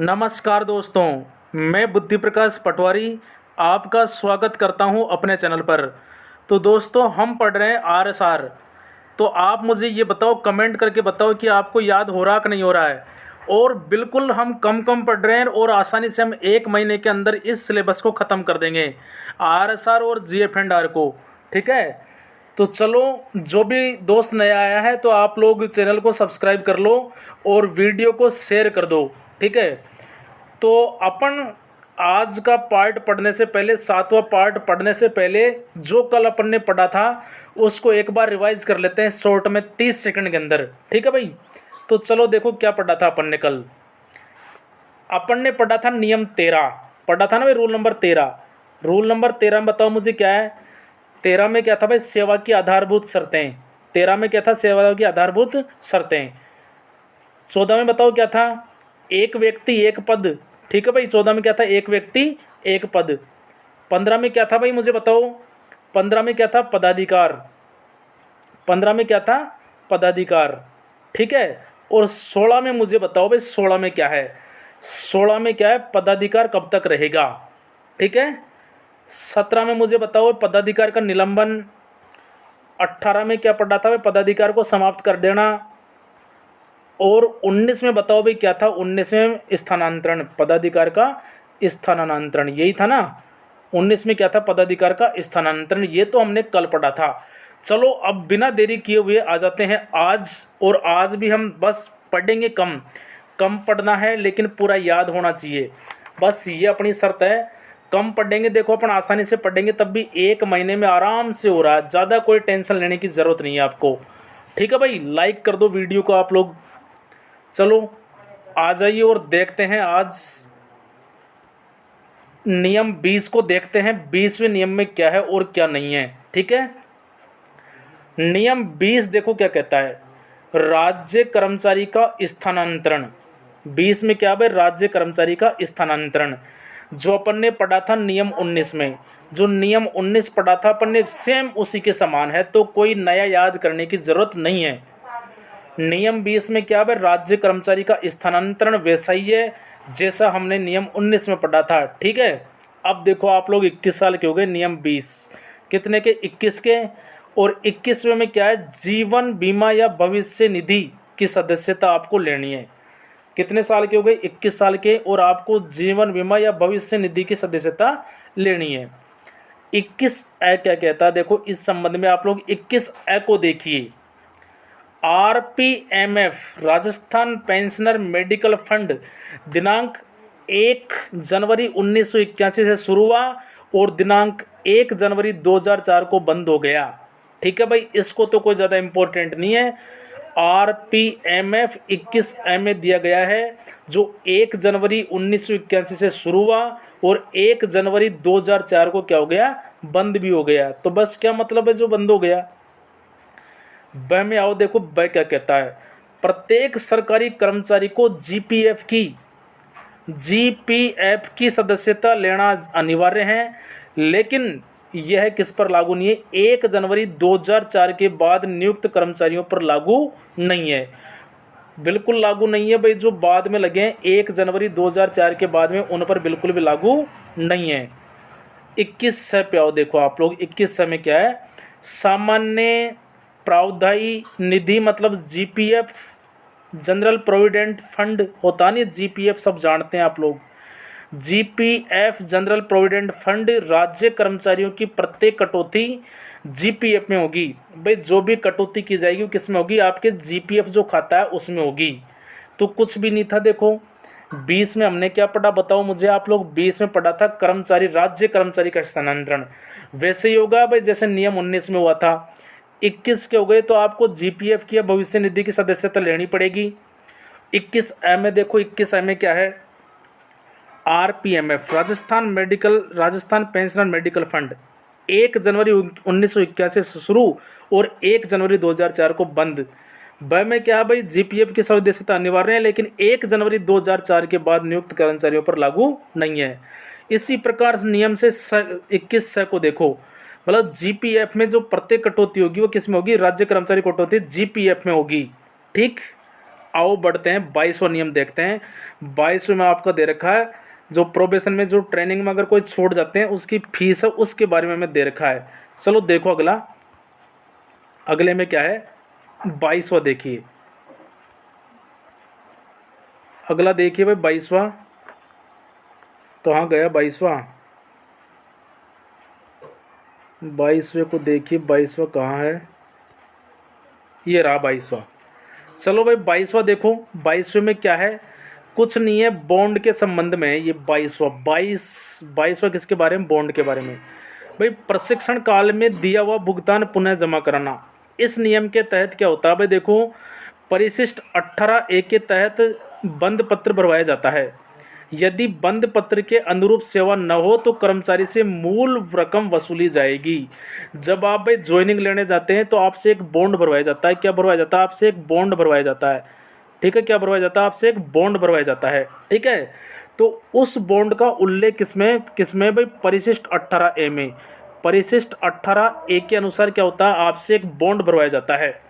नमस्कार दोस्तों, मैं बुद्धि प्रकाश पटवारी आपका स्वागत करता हूं अपने चैनल पर। तो दोस्तों, हम पढ़ रहे हैं आरएसआर। तो आप मुझे ये बताओ, कमेंट करके बताओ कि आपको याद हो रहा कि नहीं हो रहा है। और बिल्कुल हम कम कम पढ़ रहे हैं और आसानी से हम 1 महीने के अंदर इस सिलेबस को ख़त्म कर देंगे, आरएसआर और जीएफ&आर को। ठीक है, तो चलो, जो भी दोस्त नया आया है तो आप लोग चैनल को सब्सक्राइब कर लो और वीडियो को शेयर कर दो। ठीक है, तो अपन आज का पार्ट पढ़ने से पहले, 7वां पार्ट पढ़ने से पहले, जो कल अपन ने पढ़ा था उसको एक बार रिवाइज कर लेते हैं शॉर्ट में 30 सेकंड के अंदर। ठीक है भाई, तो चलो देखो क्या पढ़ा था अपन ने कल। अपन ने पढ़ा था नियम 13, पढ़ा था ना भाई, रूल नंबर 13। रूल नंबर 13 में बताओ मुझे क्या है। 13 में क्या था भाई, सेवा की आधारभूत शर्तें। 13 में क्या था, सेवा की आधारभूत शर्तें। 14 में बताओ क्या था, एक व्यक्ति एक पद। ठीक है भाई, 14 में क्या था, एक व्यक्ति एक पद। 15 में क्या था भाई, मुझे बताओ। 15 में क्या था, पदाधिकार। 15 में क्या था, पदाधिकार। ठीक है, और 16 में मुझे बताओ भाई, 16 में क्या है। 16 में क्या है, पदाधिकार कब तक रहेगा। ठीक है, 17 में मुझे बताओ, पदाधिकार का निलंबन। 18 में क्या पढ़ा था भाई, पदाधिकार को समाप्त कर देना। और 19 में बताओ भाई क्या था, 19 में स्थानांतरण, पदाधिकार का स्थानांतरण, यही था ना। 19 में क्या था, पदाधिकार का स्थानांतरण। ये तो हमने कल पढ़ा था। चलो अब बिना देरी किए हुए आ जाते हैं आज। और आज भी हम बस पढ़ेंगे, कम कम पढ़ना है लेकिन पूरा याद होना चाहिए, बस ये अपनी शर्त है। कम पढ़ेंगे, देखो अपन आसानी से पढ़ेंगे तब भी 1 महीने में आराम से हो रहा है, ज़्यादा कोई टेंशन लेने की ज़रूरत नहीं है आपको। ठीक है भाई, लाइक कर दो वीडियो को आप लोग। चलो आ जाइए और देखते हैं आज नियम 20 को देखते हैं, 20वें नियम में क्या है और क्या नहीं है। ठीक है, नियम 20 देखो क्या कहता है, राज्य कर्मचारी का स्थानांतरण। 20 में क्या है, राज्य कर्मचारी का स्थानांतरण। जो अपन ने पढ़ा था नियम 19 में, जो नियम 19 पढ़ा था अपन ने, सेम उसी के समान है, तो कोई नया याद करने की जरूरत नहीं है। नियम 20 में क्या है, राज्य कर्मचारी का स्थानांतरण वैसा ही है जैसा हमने नियम 19 में पढ़ा था। ठीक है, अब देखो आप लोग 21 साल के हो गए, नियम 20 कितने के, 21 के। और 21वें में क्या है, जीवन बीमा या भविष्य निधि की सदस्यता आपको लेनी है। कितने साल के हो गए, 21 साल के, और आपको जीवन बीमा या भविष्य निधि की सदस्यता लेनी है। 21A क्या कहता है, देखो इस संबंध में आप लोग 21A को देखिए। RPMF Rajasthan pensioner medical fund दिनांक 1 जनवरी 1981 से शुरू हुआ और दिनांक 1 जनवरी 2004 को बंद हो गया। ठीक है भाई, इसको तो कोई ज़्यादा इम्पोर्टेंट नहीं है। RPMF 21A में दिया गया है, जो 1 जनवरी 1981 से शुरू हुआ और 1 जनवरी 2004 को क्या हो गया, बंद भी हो गया। तो बस क्या मतलब है, जो बंद हो गया। ब में आओ, देखो ब क्या कहता है, प्रत्येक सरकारी कर्मचारी को जीपीएफ की सदस्यता लेना अनिवार्य है, लेकिन यह किस पर लागू नहीं है, 1 जनवरी 2004 के बाद नियुक्त कर्मचारियों पर लागू नहीं है। बिल्कुल लागू नहीं है भाई, जो बाद में लगे हैं 1 जनवरी 2004 के बाद में, उन पर बिल्कुल भी लागू नहीं है। 21 पे आओ, देखो आप लोग 21 में क्या है, सामान्य प्रावधायी निधि मतलब जीपीएफ, जनरल प्रोविडेंट फंड होता नहीं, जीपीएफ सब जानते हैं आप लोग। जीपीएफ जनरल प्रोविडेंट फंड, राज्य कर्मचारियों की प्रत्येक कटौती जीपीएफ में होगी। भाई जो भी कटौती की जाएगी वो किस में होगी, आपके जीपीएफ जो खाता है उसमें होगी। तो कुछ भी नहीं था। देखो 20 में हमने क्या पढ़ा, बताओ मुझे आप लोग। 20 में पढ़ा था कर्मचारी, राज्य कर्मचारी का स्थानांतरण, वैसे ही होगा भाई जैसे नियम 19 में हुआ था। 21 के हो गए तो आपको जीपीएफ की या भविष्य निधि की सदस्यता लेनी पड़ेगी। 21A में देखो, 21A में क्या है, RPMF Rajasthan pensioner medical fund 1 जनवरी 1981 से शुरू और 1 जनवरी 2004 को बंद। ब में क्या है भाई, जीपीएफ की सदस्यता अनिवार्य है, लेकिन 1 जनवरी 2004 के बाद नियुक्त कर्मचारियों पर लागू नहीं है। इसी प्रकार नियम से 21 को देखो, मतलब जीपीएफ में जो प्रत्येक कटौती होगी वो किस में होगी, राज्य कर्मचारी कटौती जीपीएफ में होगी। ठीक, आओ बढ़ते हैं 22वां नियम देखते हैं। 22वें में आपका दे रखा है जो प्रोबेशन में जो ट्रेनिंग में अगर कोई छोड़ जाते हैं उसकी फीस है, उसके बारे में हमें दे रखा है। चलो देखो अगला, अगले में क्या है 22वां देखिए, अगला देखिए भाई 22वां कहाँ गया 22वां, 22वें को देखिए 22वां कहाँ है, ये रहा 22वां। चलो भाई 22वां देखो, 22वें में क्या है, कुछ नहीं है, बॉन्ड के संबंध में है ये 22वां किसके बारे में, बॉन्ड के बारे में। भाई प्रशिक्षण काल में दिया हुआ भुगतान पुनः जमा कराना, इस नियम के तहत क्या होता है भाई देखो, परिशिष्ट 18A के तहत बंद पत्र भरवाया जाता है। यदि बंद पत्र के अनुरूप सेवा न हो तो कर्मचारी से मूल रकम वसूली जाएगी। जब आप भाई ज्वाइनिंग लेने जाते हैं तो आपसे एक बॉन्ड भरवाया जाता है। क्या भरवाया जाता है, आपसे एक बॉन्ड भरवाया जाता है। ठीक है, क्या भरवाया जाता है, आपसे एक बॉन्ड भरवाया जाता है। ठीक है, तो उस बॉन्ड का उल्लेख किसमें भाई, परिशिष्ट 18A में। परिशिष्ट 18A के अनुसार क्या होता है, आपसे एक बॉन्ड भरवाया जाता है।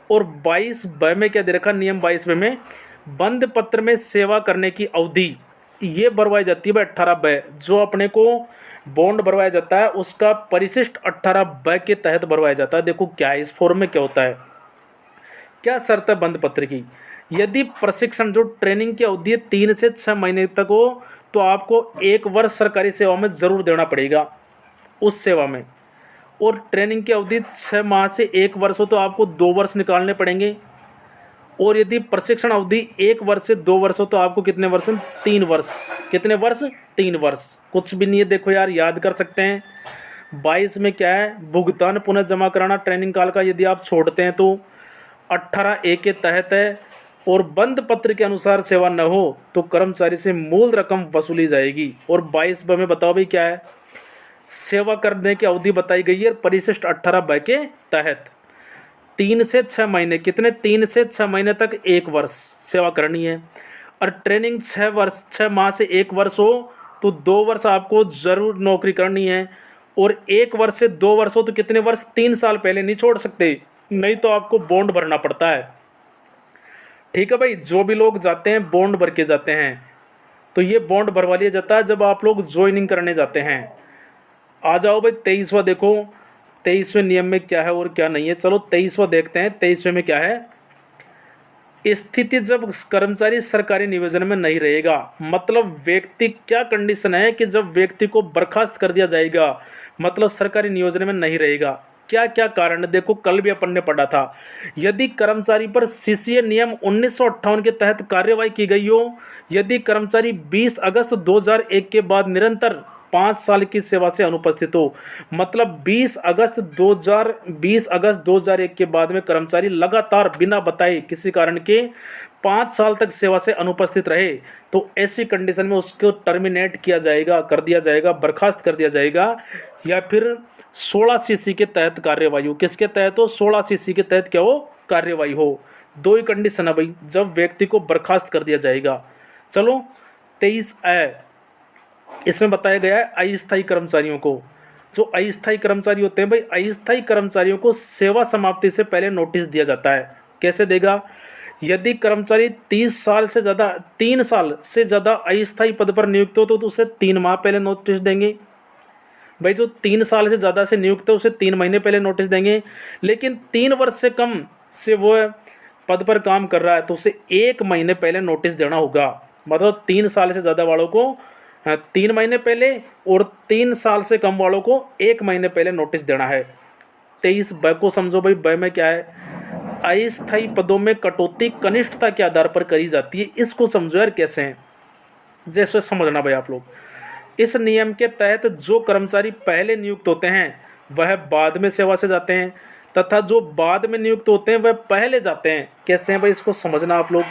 और 22B में क्या दे रखा, नियम 22B में बंद पत्र में सेवा करने की अवधि ये भरवाई जाती है भाई 18B, जो अपने को बॉन्ड भरवाया जाता है उसका परिशिष्ट 18B के तहत भरवाया जाता है। देखो क्या है, इस फॉर्म में क्या होता है, क्या शर्त है बंद पत्र की, यदि प्रशिक्षण जो ट्रेनिंग की अवधि 3 से 6 महीने तक हो तो आपको 1 वर्ष सरकारी सेवा में ज़रूर देना पड़ेगा उस सेवा में, और ट्रेनिंग की अवधि 6 माह से 1 वर्ष हो तो आपको 2 वर्ष निकालने पड़ेंगे, और यदि प्रशिक्षण अवधि 1 वर्ष से 2 वर्ष हो तो आपको कितने वर्ष, 3 वर्ष, कितने वर्ष, 3 वर्ष। कुछ भी नहीं है, देखो यार याद कर सकते हैं। 22 में क्या है, भुगतान पुनः जमा कराना ट्रेनिंग काल का यदि आप छोड़ते हैं तो 18A के तहत है, और बंद पत्र के अनुसार सेवा न हो तो कर्मचारी से मूल रकम वसूली जाएगी। और 22B में बताओ भाई क्या है, सेवा करने की अवधि बताई गई है परिशिष्ट 18B के तहत 3 से 6 महीने, कितने, 3 से 6 महीने तक 1 वर्ष सेवा करनी है, और ट्रेनिंग 6 माह से 1 वर्ष हो तो 2 वर्ष आपको ज़रूर नौकरी करनी है, और 1 वर्ष से 2 वर्ष हो तो कितने वर्ष, 3 साल पहले नहीं छोड़ सकते, नहीं तो आपको बॉन्ड भरना पड़ता है। ठीक है भाई, जो भी लोग जाते हैं बॉन्ड भर के जाते हैं, तो ये बॉन्ड भरवा लिया जाता है जब आप लोग ज्वाइनिंग करने जाते हैं। आ जाओ भाई 23वां देखो, 23वें नियम में क्या है और क्या नहीं है। चलो 23वां देखते हैं। 23वें में क्या है, स्थिति जब कर्मचारी सरकारी नियोजन में नहीं रहेगा, मतलब व्यक्ति, क्या कंडीशन है कि जब व्यक्ति को बर्खास्त कर दिया जाएगा, मतलब सरकारी नियोजन में नहीं रहेगा, क्या क्या कारण है, देखो कल भी अपन ने पढ़ा था। यदि कर्मचारी पर सीसीए नियम 1958 के तहत कार्यवाही की गई हो, यदि कर्मचारी 20 अगस्त 2001 के बाद निरंतर 5 साल की सेवा से अनुपस्थित हो, मतलब 20 अगस्त 2001 के बाद में कर्मचारी लगातार बिना बताए किसी कारण के 5 साल तक सेवा से अनुपस्थित रहे, तो ऐसी कंडीशन में उसको टर्मिनेट किया जाएगा, कर दिया जाएगा, बर्खास्त कर दिया जाएगा, या फिर 16CC के तहत कार्यवाही हो। किसके तहत हो, 16CC के तहत क्या हो, कार्यवाही हो। दो ही कंडीशन है भाई, जब व्यक्ति को बर्खास्त कर दिया जाएगा। चलो 23A, इसमें बताया गया है अस्थायी कर्मचारियों को, जो अस्थायी कर्मचारी होते हैं भाई, अस्थायी कर्मचारियों को सेवा समाप्ति से पहले नोटिस दिया जाता है। कैसे देगा, यदि कर्मचारी 3 साल से ज़्यादा अस्थायी पद पर नियुक्त हो तो उसे 3 माह पहले नोटिस देंगे। भाई जो 3 साल से ज़्यादा से नियुक्त है उसे 3 महीने पहले नोटिस देंगे, लेकिन 3 वर्ष से कम से वो पद पर काम कर रहा है तो उसे 1 महीने पहले नोटिस देना होगा। मतलब 3 साल से ज़्यादा वालों को 3 महीने पहले, और 3 साल से कम वालों को 1 महीने पहले नोटिस देना है। 23B को समझो भाई, ब में क्या है, अस्थायी पदों में कटौती कनिष्ठता के आधार पर करी जाती है। इसको समझो यार कैसे है, जैसे समझना भाई आप लोग। इस नियम के तहत जो कर्मचारी पहले नियुक्त होते हैं वह बाद में सेवा से जाते हैं, तथा जो बाद में नियुक्त होते हैं वह पहले जाते हैं। कैसे हैं भाई, इसको समझना आप लोग।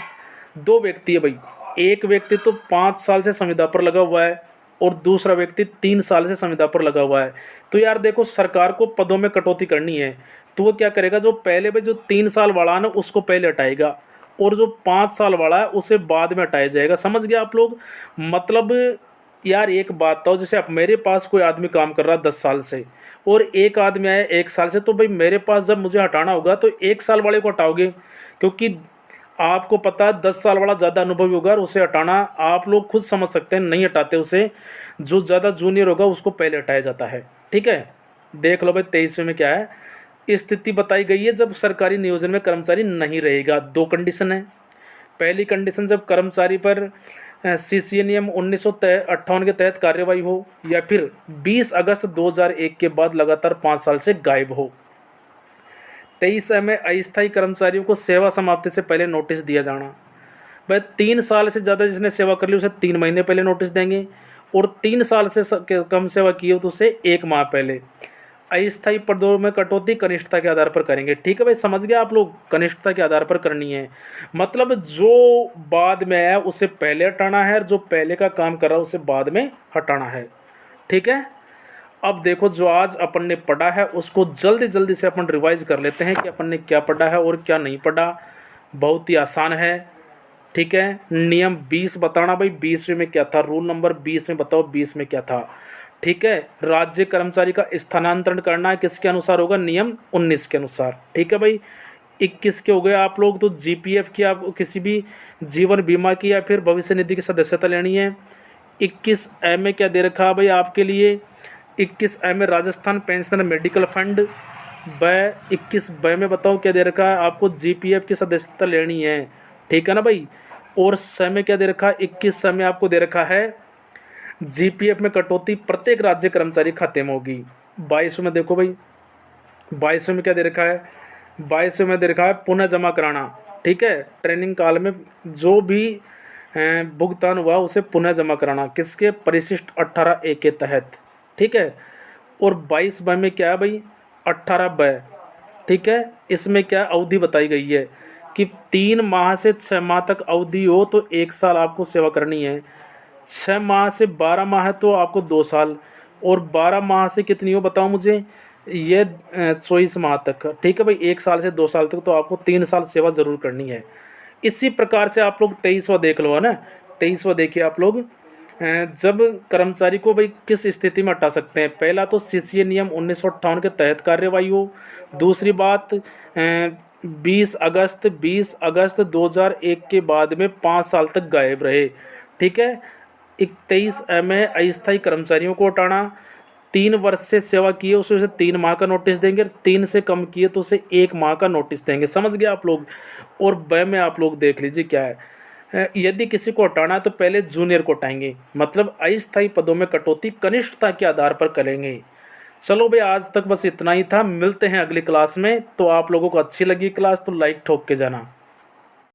2 व्यक्ति है भाई, एक व्यक्ति तो 5 साल से संविदा पर लगा हुआ है और दूसरा व्यक्ति 3 साल से संविदा पर लगा हुआ है। तो यार देखो, सरकार को पदों में कटौती करनी है तो वो क्या करेगा, जो पहले भाई जो 3 साल वाला है ना उसको पहले हटाएगा, और जो 5 साल वाला है उसे बाद में हटाया जाएगा। समझ गया आप लोग। मतलब यार एक बात तो, जैसे अब मेरे पास कोई आदमी काम कर रहा है 10 साल से और एक आदमी आया 1 साल से, तो भाई मेरे पास जब मुझे हटाना होगा तो 1 साल वाले को हटाओगे, क्योंकि आपको पता है 10 साल वाला ज़्यादा अनुभवी होगा और उसे हटाना आप लोग खुद समझ सकते हैं, नहीं हटाते उसे। जो ज़्यादा जूनियर होगा उसको पहले हटाया जाता है। ठीक है, देख लो भाई 23वें में क्या है। स्थिति बताई गई है जब सरकारी नियोजन में कर्मचारी नहीं रहेगा। दो कंडीशन है। पहली कंडीशन, जब कर्मचारी पर सीसीए नियम 1958 के तहत कार्रवाई हो, या फिर 20 अगस्त 2001 के बाद लगातार 5 साल से गायब हो। 23 में अस्थायी कर्मचारियों को सेवा समाप्ति से पहले नोटिस दिया जाना। भाई 3 साल से ज़्यादा जिसने सेवा कर ली उसे 3 महीने पहले नोटिस देंगे, और 3 साल से कम सेवा की हो तो उसे 1 माह पहले। अस्थायी पदों में कटौती कनिष्ठता के आधार पर करेंगे। ठीक है भाई, समझ गए आप लोग, कनिष्ठता के आधार पर करनी है। मतलब जो बाद में है उसे पहले हटाना है, और जो पहले का काम कर रहा है उसे बाद में हटाना है। ठीक है, अब देखो जो आज अपन ने पढ़ा है उसको जल्दी जल्दी से अपन रिवाइज कर लेते हैं कि अपन ने क्या पढ़ा है और क्या नहीं पढ़ा। बहुत ही आसान है। ठीक है, नियम 20 बताना भाई 20 में क्या था, रूल नंबर 20 में बताओ 20 में क्या था। ठीक है, राज्य कर्मचारी का स्थानांतरण करना है किसके अनुसार होगा, नियम 19 के अनुसार। ठीक है भाई, 21 के हो गए आप लोग, तो जीपीएफ की आपको किसी भी जीवन बीमा की या फिर भविष्य निधि की सदस्यता लेनी है। 21 ए में क्या दे रखा है भाई आपके लिए, 21 ए में राजस्थान पेंशन मेडिकल फंड। 21 ब में बताओ क्या दे रखा है आपको, जीपीएफ की सदस्यता लेनी है। ठीक है ना भाई, और स में क्या दे रखा है, 21 में आपको दे रखा है जीपीएफ में कटौती प्रत्येक राज्य कर्मचारी खाते में होगी। 22 में देखो भाई, 22 में क्या दे रखा है, 22 में दे रखा है पुनः जमा कराना। ठीक है, ट्रेनिंग काल में जो भी भुगतान हुआ उसे पुनः जमा कराना, किसके, परिशिष्ट 18A के तहत। ठीक है, और 22 ब में क्या है भाई, 18 ब। ठीक है, इसमें क्या अवधि बताई गई है कि 3 माह से 6 माह तक अवधि हो तो 1 साल आपको सेवा करनी है। 6 माह से 12 माह है तो आपको 2 साल, और 12 माह से कितनी हो बताओ मुझे, ये 24 माह तक। ठीक है भाई, 1 साल से 2 साल तक तो आपको 3 साल सेवा ज़रूर करनी है। इसी प्रकार से आप लोग 23वां देख लो, है ना। 23वां देखिए आप लोग, जब कर्मचारी को भाई किस स्थिति में हटा सकते हैं। पहला तो सीसीए नियम 1958 के तहत कार्रवाई हो। दूसरी बात, 20 अगस्त 2001 के बाद में 5 साल तक गायब रहे। ठीक है, 23 में अस्थायी कर्मचारियों को हटाना। 3 वर्ष से सेवा किए उसे 3 माह का नोटिस देंगे, 3 से कम किए तो उसे 1 माह का नोटिस देंगे। समझ गए आप लोग। और ब में आप लोग देख लीजिए क्या है, यदि किसी को हटाना है तो पहले जूनियर को हटाएंगे, मतलब अस्थायी पदों में कटौती कनिष्ठता के आधार पर करेंगे। चलो भाई, आज तक बस इतना ही था। मिलते हैं अगली क्लास में। तो आप लोगों को अच्छी लगी क्लास तो लाइक ठोक के जाना।